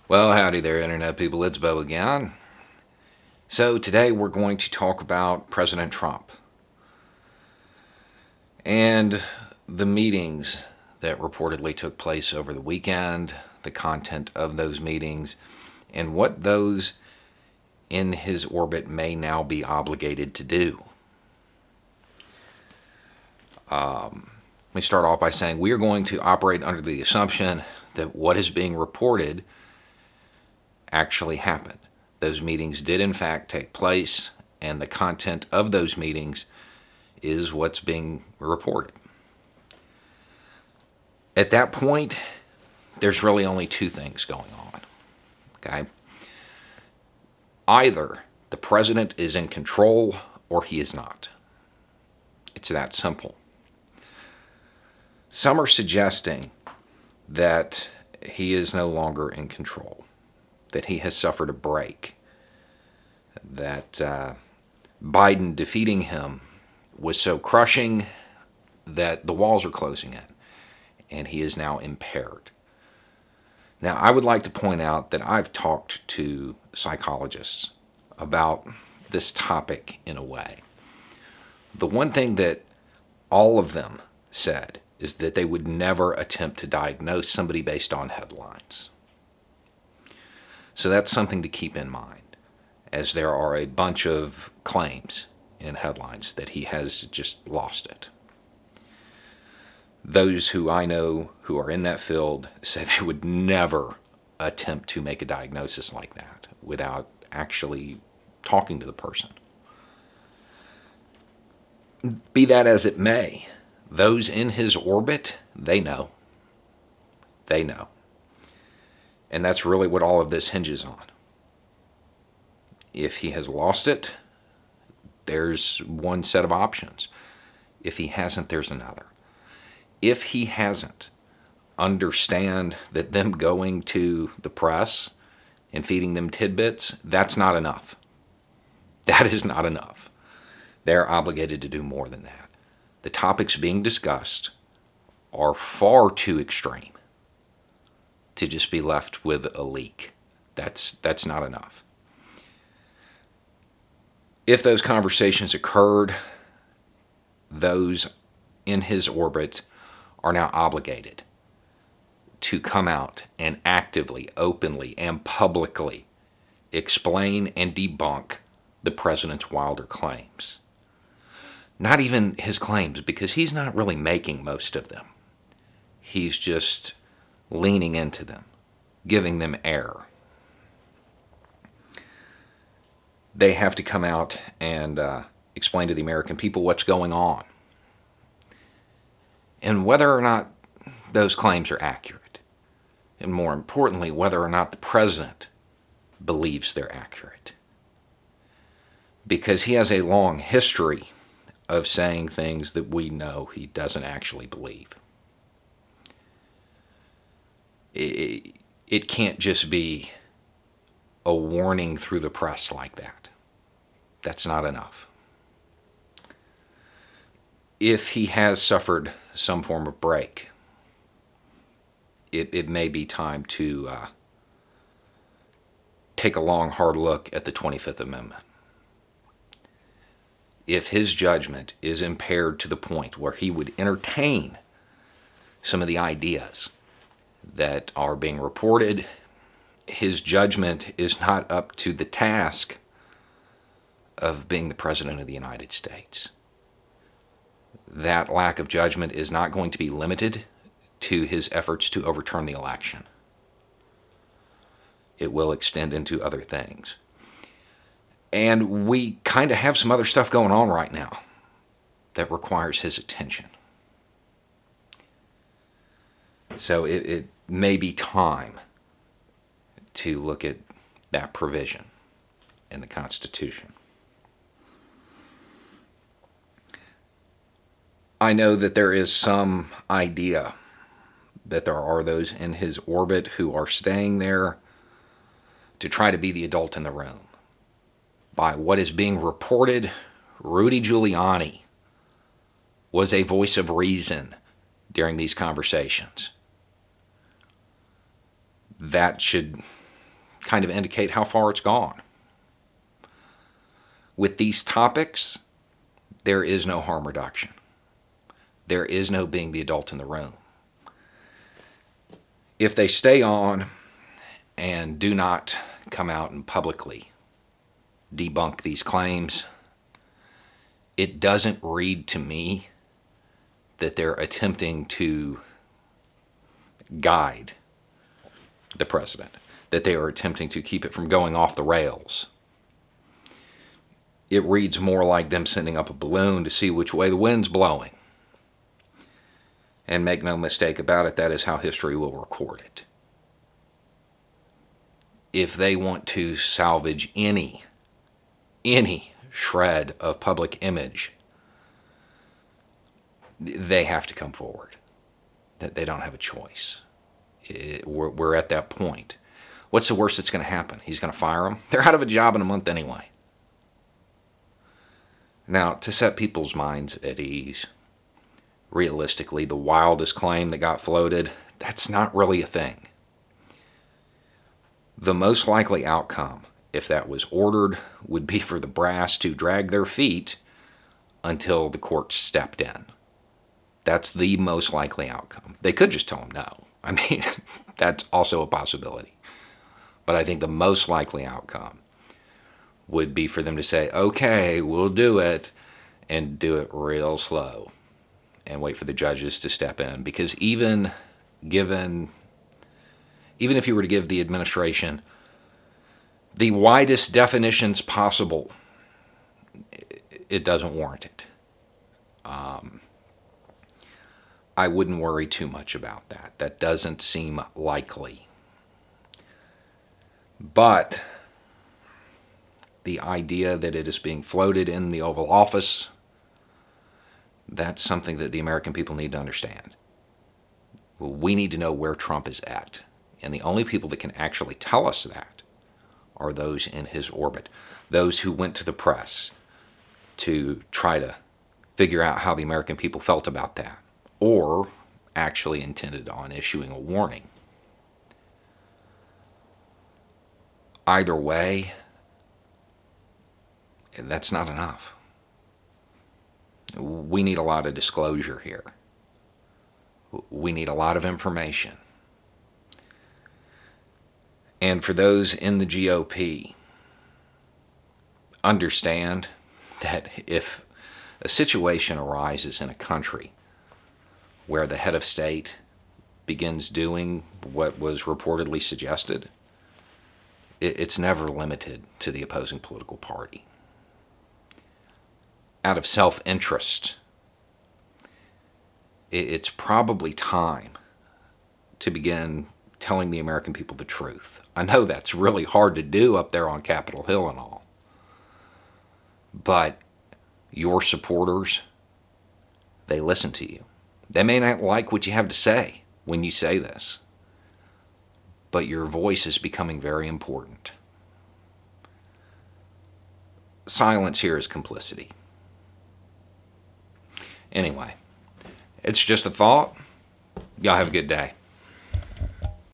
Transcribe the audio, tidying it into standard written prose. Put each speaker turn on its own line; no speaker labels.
Well, howdy there, Internet people. It's Bo again. So, today we're going to talk about President Trump and the meetings that reportedly took place over the weekend, the content of those meetings, and what those in his orbit may now be obligated to do. Let me start off by saying we are going to operate under the assumption that what is being reported actually happened. Those meetings did, in fact, take place, and the content of those meetings is what's being reported. At that point, there's really only two things going on. Okay? Either the president is in control or he is not. It's that simple. Some are suggesting that he is no longer in control, that he has suffered a break, that Biden defeating him was so crushing that the walls are closing in, and he is now impaired. Now, I would like to point out that I've talked to psychologists about this topic in a way. The one thing that all of them said is that they would never attempt to diagnose somebody based on headlines. So that's something to keep in mind, as there are a bunch of claims in headlines that he has just lost it. Those who I know who are in that field say they would never attempt to make a diagnosis like that without actually talking to the person. Be that as it may, those in his orbit, they know. They know. And that's really what all of this hinges on. If he has lost it, there's one set of options. If he hasn't, there's another. If he hasn't, understand that them going to the press and feeding them tidbits, that's not enough. That is not enough. They're obligated to do more than that. The topics being discussed are far too extreme to just be left with a leak. That's not enough. If those conversations occurred, those in his orbit are now obligated to come out and actively, openly, and publicly explain and debunk the president's wilder claims. Not even his claims, because he's not really making most of them. He's just leaning into them, giving them air. They have to come out and explain to the American people what's going on and whether or not those claims are accurate. And more importantly, whether or not the president believes they're accurate. Because he has a long history of saying things that we know he doesn't actually believe. It can't just be a warning through the press like that. That's not enough. If he has suffered some form of break, it may be time to take a long, hard look at the 25th Amendment. If his judgment is impaired to the point where he would entertain some of the ideas that are being reported, his judgment is not up to the task of being the President of the United States. That lack of judgment is not going to be limited to his efforts to overturn the election. It will extend into other things. And we kind of have some other stuff going on right now that requires his attention. So it may be time to look at that provision in the Constitution. I know that there is some idea that there are those in his orbit who are staying there to try to be the adult in the room. By what is being reported, Rudy Giuliani was a voice of reason during these conversations. That should kind of indicate how far it's gone. With these topics, there is no harm reduction. There is no being the adult in the room. If they stay on and do not come out and publicly debunk these claims, it doesn't read to me that they're attempting to guide the president, that they are attempting to keep it from going off the rails. It reads more like them sending up a balloon to see which way the wind's blowing. And make no mistake about it, that is how history will record it. If they want to salvage any shred of public image, they have to come forward. That they don't have a choice. We're at that point. What's the worst that's going to happen? He's going to fire them? They're out of a job in a month anyway. Now, to set people's minds at ease, realistically, the wildest claim that got floated, that's not really a thing. The most likely outcome, if that was ordered, would be for the brass to drag their feet until the court stepped in. That's the most likely outcome. They could just tell them no. I mean, that's also a possibility. But I think the most likely outcome would be for them to say, okay, we'll do it, and do it real slow, and wait for the judges to step in. Because even if you were to give the administration the widest definitions possible, it doesn't warrant it. I wouldn't worry too much about that. That doesn't seem likely. But the idea that it is being floated in the Oval Office, that's something that the American people need to understand. We need to know where Trump is at. And the only people that can actually tell us that are those in his orbit, those who went to the press to try to figure out how the American people felt about that, or actually intended on issuing a warning. Either way, that's not enough. We need a lot of disclosure here. We need a lot of information. And for those in the GOP, understand that if a situation arises in a country where the head of state begins doing what was reportedly suggested, it's never limited to the opposing political party. Out of self-interest, it's probably time to begin telling the American people the truth. I know that's really hard to do up there on Capitol Hill and all. But your supporters, they listen to you. They may not like what you have to say when you say this, but your voice is becoming very important. Silence here is complicity. Anyway, it's just a thought. Y'all have a good day.